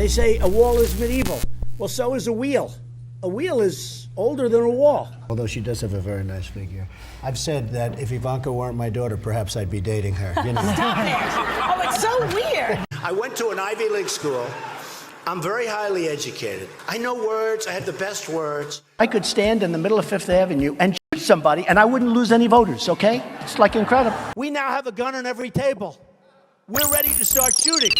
They say a wall is medieval. Well, so is a wheel. A wheel is older than a wall. Although she does have a very nice figure. I've said that if Ivanka weren't my daughter, perhaps I'd be dating her. You know? Stop it! Oh, it's so weird. I went to an Ivy League school. I'm very highly educated. I know words. I have the best words. I could stand in the middle of Fifth Avenue and shoot somebody, and I wouldn't lose any voters, okay? It's like incredible. We now have a gun on every table. We're ready to start shooting.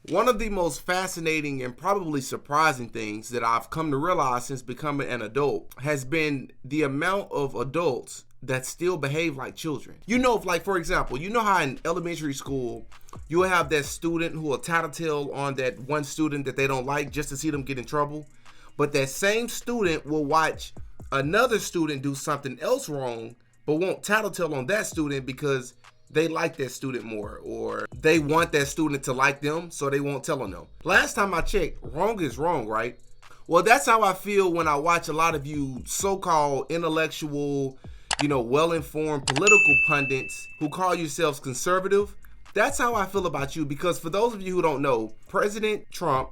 One of the most fascinating and probably surprising things that I've come to realize since becoming an adult has been the amount of adults that still behave like children. You know, like for example, you know how in elementary school, you will have that student who will tattletale on that one student that they don't like just to see them get in trouble. But that same student will watch another student do something else wrong, but won't tattletale on that student because they like that student more, or they want that student to like them, so they won't tell on them. Last time I checked, wrong is wrong, right? Well, that's how I feel when I watch a lot of you so-called intellectual, well-informed political pundits who call yourselves conservative. That's how I feel about you, because for those of you who don't know, President Trump,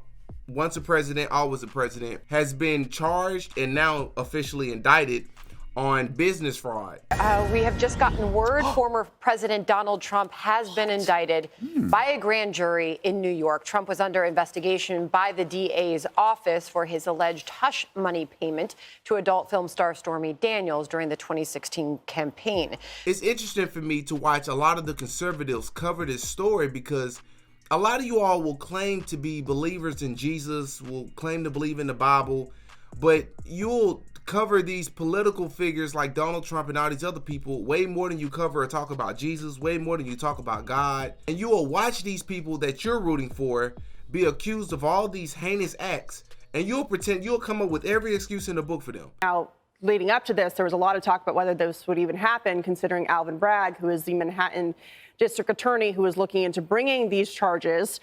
once a president, always a president, has been charged and now officially indicted on business fraud. We have just gotten word former President Donald Trump has been indicted by a grand jury in New York. Trump was under investigation by the DA's office for his alleged hush money payment to adult film star Stormy Daniels during the 2016 campaign. It's interesting for me to watch a lot of the conservatives cover this story, because a lot of you all will claim to be believers in Jesus, will claim to believe in the Bible, but you'll cover these political figures like Donald Trump and all these other people way more than you cover or talk about Jesus, way more than you talk about God. And you will watch these people that you're rooting for be accused of all these heinous acts, and you'll come up with every excuse in the book for them. Now, leading up to this, there was a lot of talk about whether this would even happen, considering Alvin Bragg, who is the Manhattan district attorney who is looking into bringing these charges,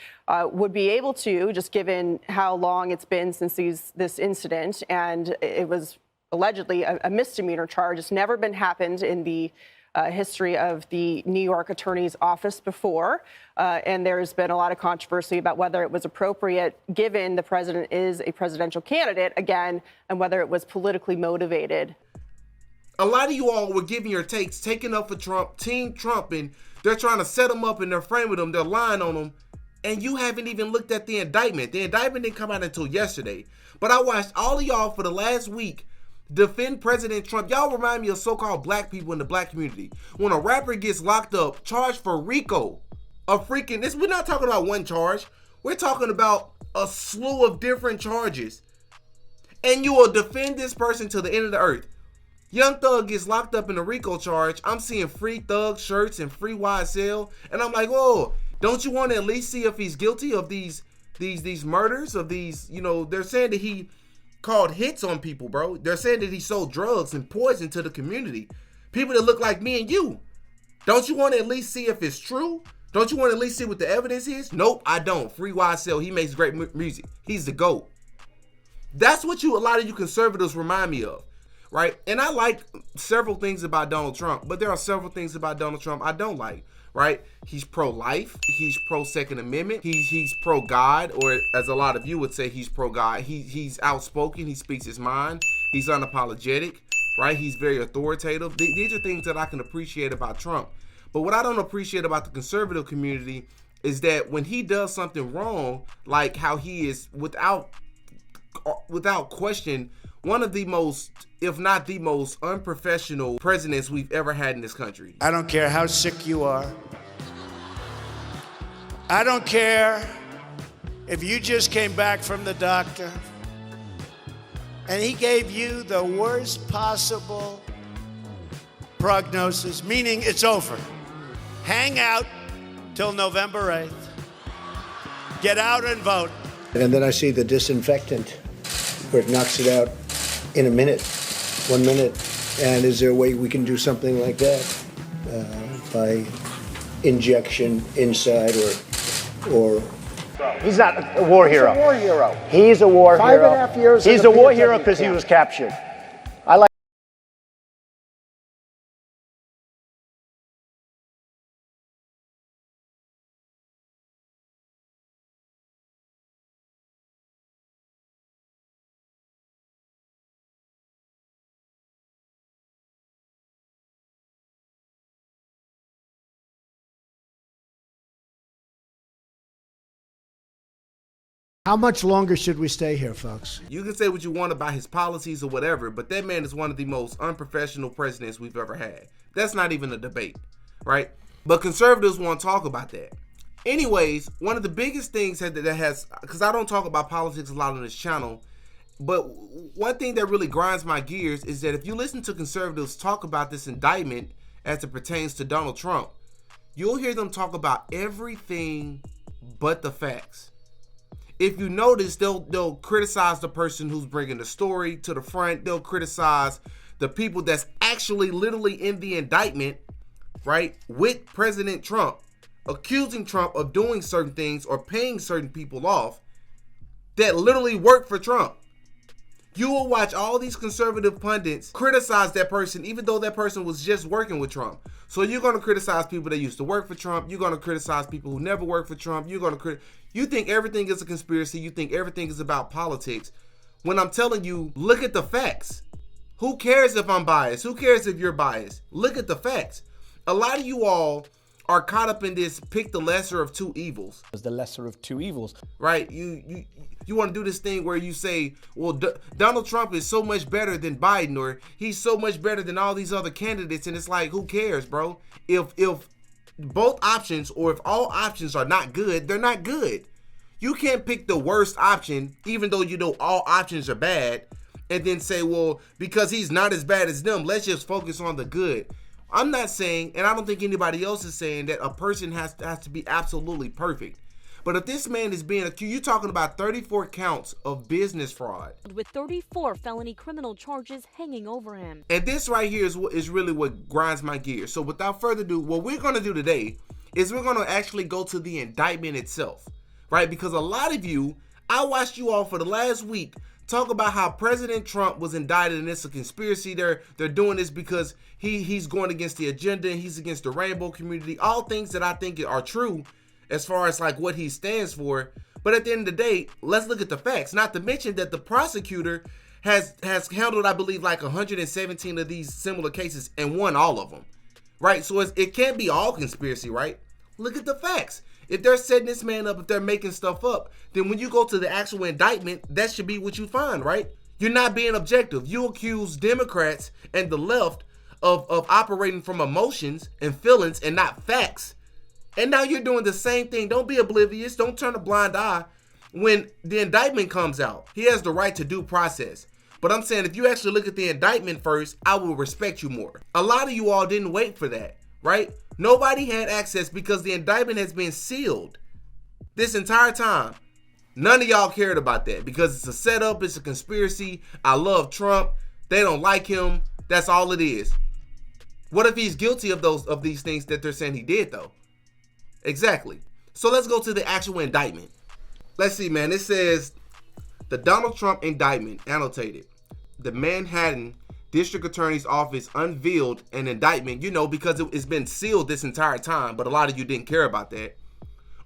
would be able to, just given how long it's been since this incident, and it was allegedly a misdemeanor charge. It's never been happened in the history of the New York Attorney's Office before, and there's been a lot of controversy about whether it was appropriate, given the president is a presidential candidate, again, and whether it was politically motivated. A lot of you all were giving your takes, taking up for Trump, Team Trump, and they're trying to set him up and they're framing him, they're lying on him, and you haven't even looked at the indictment. The indictment didn't come out until yesterday. But I watched all of y'all for the last week defend President Trump. Y'all remind me of so-called black people in the black community. When a rapper gets locked up, charged for RICO, we're not talking about one charge. We're talking about a slew of different charges. And you will defend this person to the end of the earth. Young Thug gets locked up in a RICO charge. I'm seeing free Thug shirts and free YSL. And I'm like, whoa, don't you want to at least see if he's guilty of these murders, of these, they're saying that he called hits on people, bro. They're saying that he sold drugs and poison to the community. People that look like me and you. Don't you want to at least see if it's true? Don't you want to at least see what the evidence is? Nope, I don't. Free YSL, he makes great music. He's the GOAT. That's what a lot of you conservatives remind me of, right? And I like several things about Donald Trump, but there are several things about Donald Trump I don't like, right? He's pro-life. He's pro-Second Amendment. He's pro-God, or as a lot of you would say, he's pro-God. He's outspoken. He speaks his mind. He's unapologetic, right? He's very authoritative. These are things that I can appreciate about Trump. But what I don't appreciate about the conservative community is that when he does something wrong, like how he is without question one of the most, if not the most, unprofessional presidents we've ever had in this country. I don't care how sick you are. I don't care if you just came back from the doctor and he gave you the worst possible prognosis, meaning it's over. Hang out till November 8th. Get out and vote. And then I see the disinfectant where it knocks it out in a minute, 1 minute. And is there a way we can do something like that by injection inside or? He's not a war hero. He's a war hero. He's a war hero. 5.5 years. He's a war hero because he was captured. How much longer should we stay here, folks? You can say what you want about his policies or whatever, but that man is one of the most unprofessional presidents we've ever had. That's not even a debate, right? But conservatives want to talk about that. Anyways, one of the biggest things that has, because I don't talk about politics a lot on this channel, but one thing that really grinds my gears is that if you listen to conservatives talk about this indictment as it pertains to Donald Trump, you'll hear them talk about everything but the facts. If you notice, they'll criticize the person who's bringing the story to the front. They'll criticize the people that's actually literally in the indictment, right, with President Trump, accusing Trump of doing certain things or paying certain people off that literally work for Trump. You will watch all these conservative pundits criticize that person, even though that person was just working with Trump. So you're going to criticize people that used to work for Trump. You're going to criticize people who never worked for Trump. You think everything is a conspiracy. You think everything is about politics. When I'm telling you, look at the facts. Who cares if I'm biased? Who cares if you're biased? Look at the facts. A lot of you all are caught up in this pick the lesser of two evils. As the lesser of two evils. Right? You want to do this thing where you say, well, Donald Trump is so much better than Biden, or he's so much better than all these other candidates, and it's like, who cares, bro? If both options, or if all options are not good, they're not good. You can't pick the worst option, even though you know all options are bad, and then say, well, because he's not as bad as them, let's just focus on the good. I'm not saying, and I don't think anybody else is saying, that a person has to be absolutely perfect. But if this man is being accused, you're talking about 34 counts of business fraud. With 34 felony criminal charges hanging over him. And this right here is really what grinds my gears. So without further ado, what we're going to do today is we're going to actually go to the indictment itself, right? Because a lot of you, I watched you all for the last week talk about how President Trump was indicted and it's a conspiracy. They're doing this because he's going against the agenda and he's against the rainbow community. All things that I think are true as far as like what he stands for. But at the end of the day, let's look at the facts. Not to mention that the prosecutor has handled, I believe, like 117 of these similar cases and won all of them, right? So it can't be all conspiracy, right? Look at the facts. If they're setting this man up, if they're making stuff up, then when you go to the actual indictment, that should be what you find, right? You're not being objective. You accuse Democrats and the left of operating from emotions and feelings and not facts. And now you're doing the same thing. Don't be oblivious. Don't turn a blind eye when the indictment comes out. He has the right to due process. But I'm saying if you actually look at the indictment first, I will respect you more. A lot of you all didn't wait for that, right? Nobody had access because the indictment has been sealed this entire time. None of y'all cared about that because it's a setup. It's a conspiracy. I love Trump. They don't like him. That's all it is. What if he's guilty of these things that they're saying he did, though? Exactly. So let's go to the actual indictment. Let's see, man. It says the Donald Trump indictment annotated. The Manhattan District Attorney's Office unveiled an indictment, because it's been sealed this entire time, but a lot of you didn't care about that.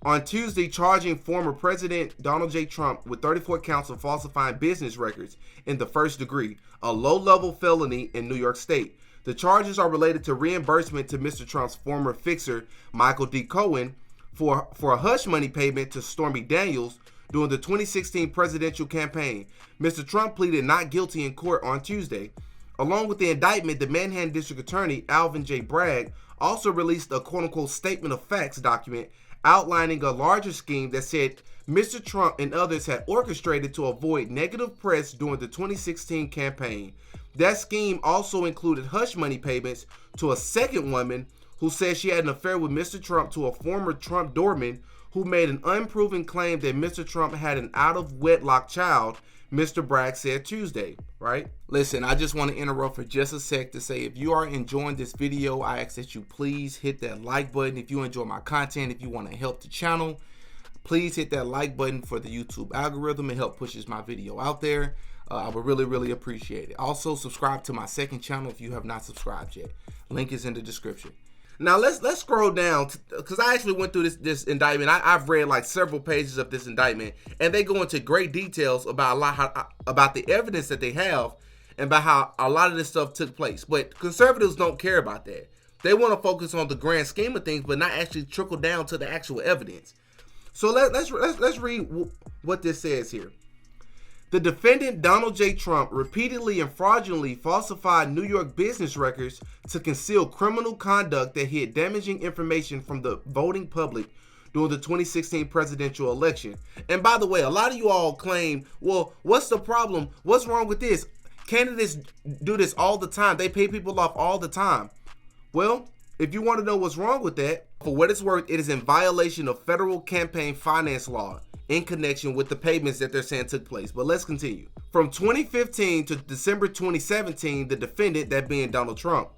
On Tuesday, charging former President Donald J. Trump with 34 counts of falsifying business records in the first degree, a low-level felony in New York State. The charges are related to reimbursement to Mr. Trump's former fixer, Michael D. Cohen, for a hush money payment to Stormy Daniels during the 2016 presidential campaign. Mr. Trump pleaded not guilty in court on Tuesday. Along with the indictment, the Manhattan District Attorney, Alvin J. Bragg, also released a quote-unquote statement of facts document outlining a larger scheme that said Mr. Trump and others had orchestrated to avoid negative press during the 2016 campaign. That scheme also included hush money payments to a second woman who said she had an affair with Mr. Trump to a former Trump doorman who made an unproven claim that Mr. Trump had an out-of-wedlock child, Mr. Bragg said Tuesday, right? Listen, I just want to interrupt for just a sec to say if you are enjoying this video, I ask that you please hit that like button. If you enjoy my content, if you want to help the channel, please hit that like button for the YouTube algorithm. It helps pushes my video out there. I would really, really appreciate it. Also, subscribe to my second channel if you have not subscribed yet. Link is in the description. Now let's scroll down because I actually went through this indictment. I've read like several pages of this indictment, and they go into great details about about the evidence that they have and about how a lot of this stuff took place. But conservatives don't care about that. They want to focus on the grand scheme of things, but not actually trickle down to the actual evidence. So let's read what this says here. The defendant, Donald J. Trump, repeatedly and fraudulently falsified New York business records to conceal criminal conduct that hid damaging information from the voting public during the 2016 presidential election. And by the way, a lot of you all claim, well, what's the problem? What's wrong with this? Candidates do this all the time. They pay people off all the time. Well, if you want to know what's wrong with that, for what it's worth, it is in violation of federal campaign finance law in connection with the payments that they're saying took place. But let's continue. From 2015 to December 2017, the defendant, that being Donald Trump,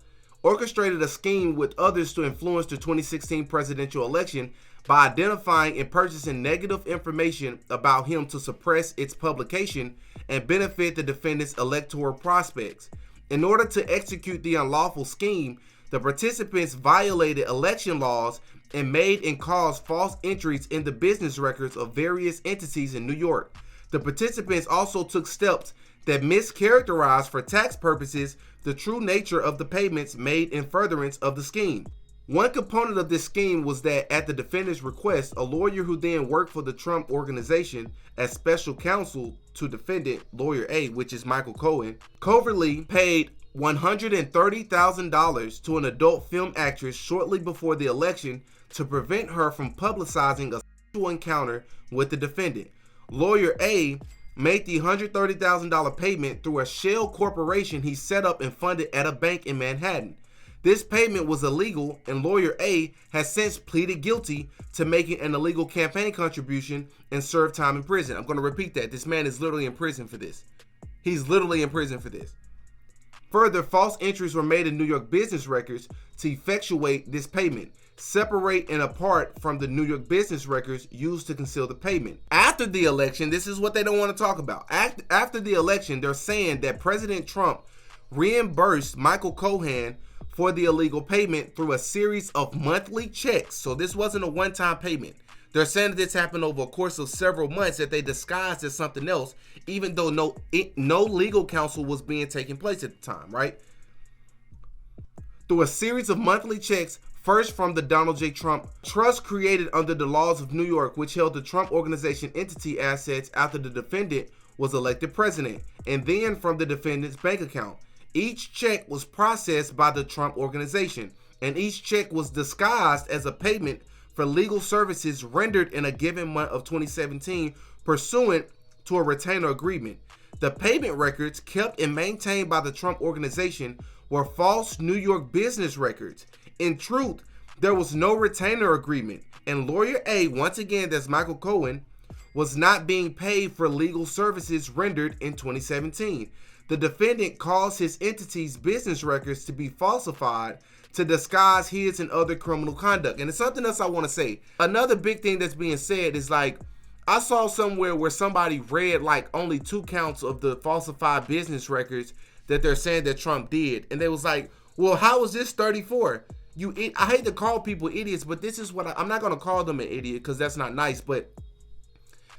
orchestrated a scheme with others to influence the 2016 presidential election by identifying and purchasing negative information about him to suppress its publication and benefit the defendant's electoral prospects. In order to execute the unlawful scheme, the participants violated election laws and made and caused false entries in the business records of various entities in New York. The participants also took steps that mischaracterized for tax purposes the true nature of the payments made in furtherance of the scheme. One component of this scheme was that at the defendant's request, a lawyer who then worked for the Trump organization as special counsel to defendant, lawyer A, which is Michael Cohen, covertly paid $130,000 to an adult film actress shortly before the election to prevent her from publicizing a sexual encounter with the defendant. Lawyer A made the $130,000 payment through a shell corporation he set up and funded at a bank in Manhattan. This payment was illegal, and lawyer A has since pleaded guilty to making an illegal campaign contribution and served time in prison. I'm going to repeat that. This man is literally in prison for this. He's literally in prison for this. Further, false entries were made in New York business records to effectuate this payment, separate and apart from the New York business records used to conceal the payment. After the election, this is what they don't want to talk about. After the election, they're saying that President Trump reimbursed Michael Cohen for the illegal payment through a series of monthly checks. So this wasn't a one-time payment. They're saying that this happened over a course of several months, that they disguised as something else, even though no legal counsel was being taken place at the time, right? Through a series of monthly checks, first from the Donald J. Trump trust created under the laws of New York, which held the Trump Organization entity assets after the defendant was elected president, and then from the defendant's bank account. Each check was processed by the Trump Organization, and each check was disguised as a payment for legal services rendered in a given month of 2017 pursuant to a retainer agreement. The payment records kept and maintained by the Trump Organization were false New York business records. In truth, there was no retainer agreement, and lawyer A, once again that's Michael Cohen, was not being paid for legal services rendered in 2017. The defendant caused his entity's business records to be falsified to disguise his and other criminal conduct. And it's something else I want to say. Another big thing that's being said is, like, I saw somewhere where somebody read like only 2 counts of the falsified business records that they're saying that Trump did. And they was like, well, how is this 34? I hate to call people idiots, but this is what I'm not going to call them an idiot because that's not nice, but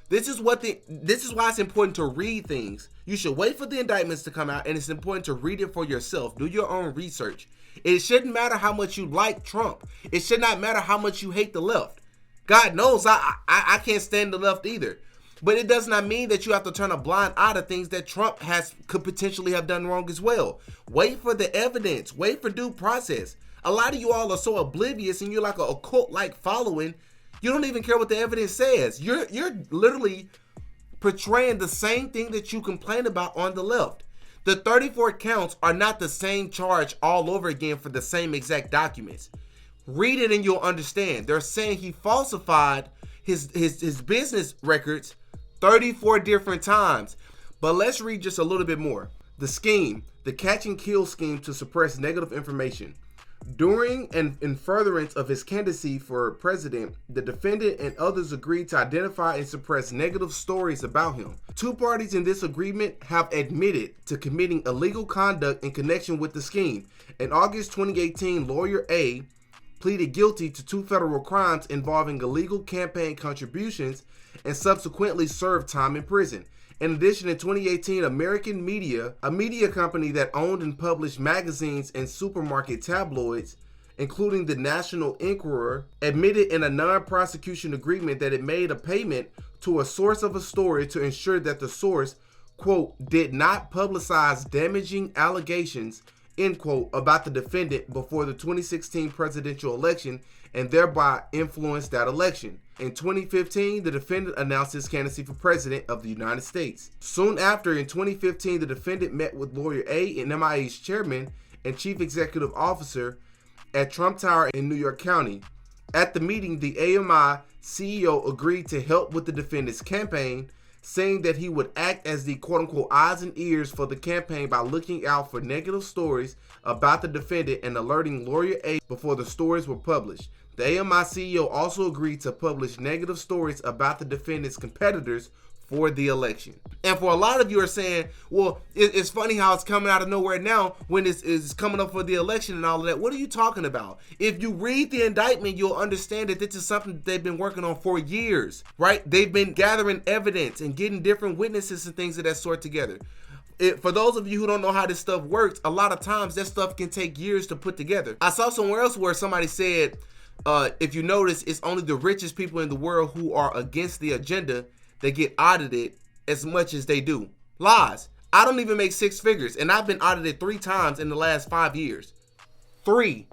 this is why it's important to read things. You should wait for the indictments to come out, and it's important to read it for yourself. Do your own research. It shouldn't matter how much you like Trump. It should not matter how much you hate the left. God knows I can't stand the left either. But it does not mean that you have to turn a blind eye to things that Trump could potentially have done wrong as well. Wait for the evidence. Wait for due process. A lot of you all are so oblivious, and you're like a cult-like following. You don't even care what the evidence says. You're literally portraying the same thing that you complain about on the left. The 34 counts are not the same charge all over again for the same exact documents. Read it and you'll understand. They're saying he falsified his business records 34 different times. But let's read just a little bit more. The scheme, the catch and kill scheme to suppress negative information. During and in furtherance of his candidacy for president, the defendant and others agreed to identify and suppress negative stories about him. 2 parties in this agreement have admitted to committing illegal conduct in connection with the scheme. In August 2018, lawyer A pleaded guilty to 2 federal crimes involving illegal campaign contributions and subsequently served time in prison. In addition, in 2018, American Media, a media company that owned and published magazines and supermarket tabloids, including the National Enquirer, admitted in a non-prosecution agreement that it made a payment to a source of a story to ensure that the source, quote, did not publicize damaging allegations, end quote, about the defendant before the 2016 presidential election and thereby influenced that election. In 2015, the defendant announced his candidacy for president of the United States. Soon after, in 2015, the defendant met with Lawyer A and MIA's chairman and chief executive officer at Trump Tower in New York County. At the meeting, the AMI CEO agreed to help with the defendant's campaign, saying that he would act as the quote-unquote eyes and ears for the campaign by looking out for negative stories about the defendant and alerting Lawyer A before the stories were published. The AMI CEO also agreed to publish negative stories about the defendant's competitors for the election. And for a lot of you are saying, well, it's funny how it's coming out of nowhere now when it's coming up for the election and all of that. What are you talking about? If you read the indictment, you'll understand that this is something that they've been working on for years, right? They've been gathering evidence and getting different witnesses and things of that sort together. For those of you who don't know how this stuff works, a lot of times that stuff can take years to put together. I saw somewhere else where somebody said, if you notice, it's only the richest people in the world who are against the agenda that get audited as much as they do. Lies. I don't even make six figures, and I've been audited 3 times in the last 5 years. 3.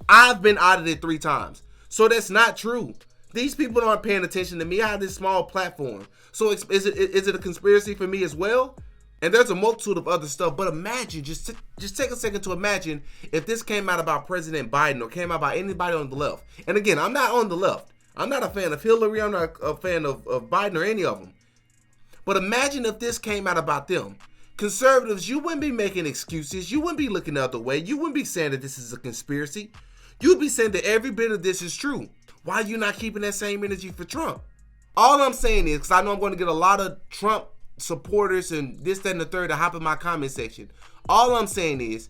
I've been audited 3 times. So that's not true. These people aren't paying attention to me. I have this small platform. So is it a conspiracy for me as well? And there's a multitude of other stuff, but imagine, just take a second to imagine if this came out about President Biden or came out about anybody on the left. And again, I'm not on the left. I'm not a fan of Hillary. I'm not a fan of Biden or any of them. But imagine if this came out about them. Conservatives, you wouldn't be making excuses. You wouldn't be looking the other way. You wouldn't be saying that this is a conspiracy. You'd be saying that every bit of this is true. Why are you not keeping that same energy for Trump? All I'm saying is, because I know I'm going to get a lot of Trump supporters and this, that, and the third to hop in my comment section. All I'm saying is,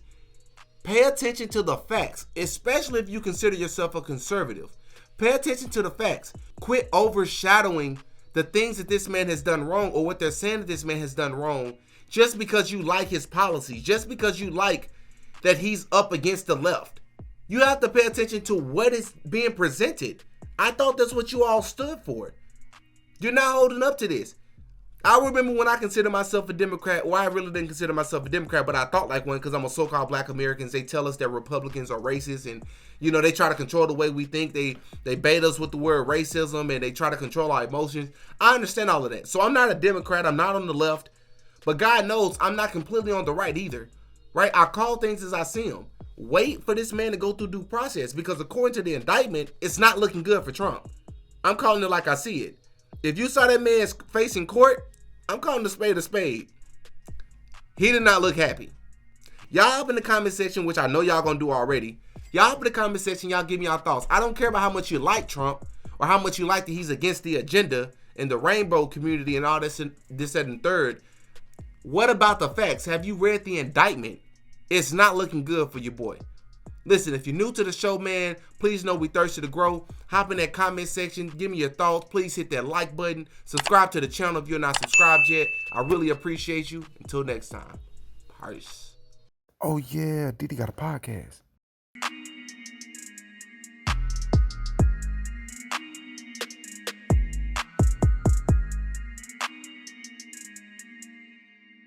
pay attention to the facts, especially if you consider yourself a conservative. Pay attention to the facts. Quit overshadowing the things that this man has done wrong or what they're saying that this man has done wrong just because you like his policies, just because you like that he's up against the left. You have to pay attention to what is being presented. I thought that's what you all stood for. You're not holding up to this. I remember when I considered myself a Democrat. Well, I really didn't consider myself a Democrat, but I thought like one because I'm a so-called Black Americans. They tell us that Republicans are racist and, you know, they try to control the way we think. They bait us with the word racism and they try to control our emotions. I understand all of that. So I'm not a Democrat. I'm not on the left. But God knows I'm not completely on the right either, right? I call things as I see them. Wait for this man to go through due process because according to the indictment, it's not looking good for Trump. I'm calling it like I see it. If you saw that man's face in court, I'm calling the spade a spade. He did not look happy. Y'all up in the comment section, which I know y'all gonna do already. Y'all up in the comment section, y'all give me y'all thoughts. I don't care about how much you like Trump or how much you like that he's against the agenda and the rainbow community and all this, that, and third. What about the facts? Have you read the indictment? It's not looking good for your boy. Listen, if you're new to the show, man, please know we thirsty to grow. Hop in that comment section. Give me your thoughts. Please hit that like button. Subscribe to the channel if you're not subscribed yet. I really appreciate you. Until next time. Peace. Oh, yeah. Diddy got a podcast.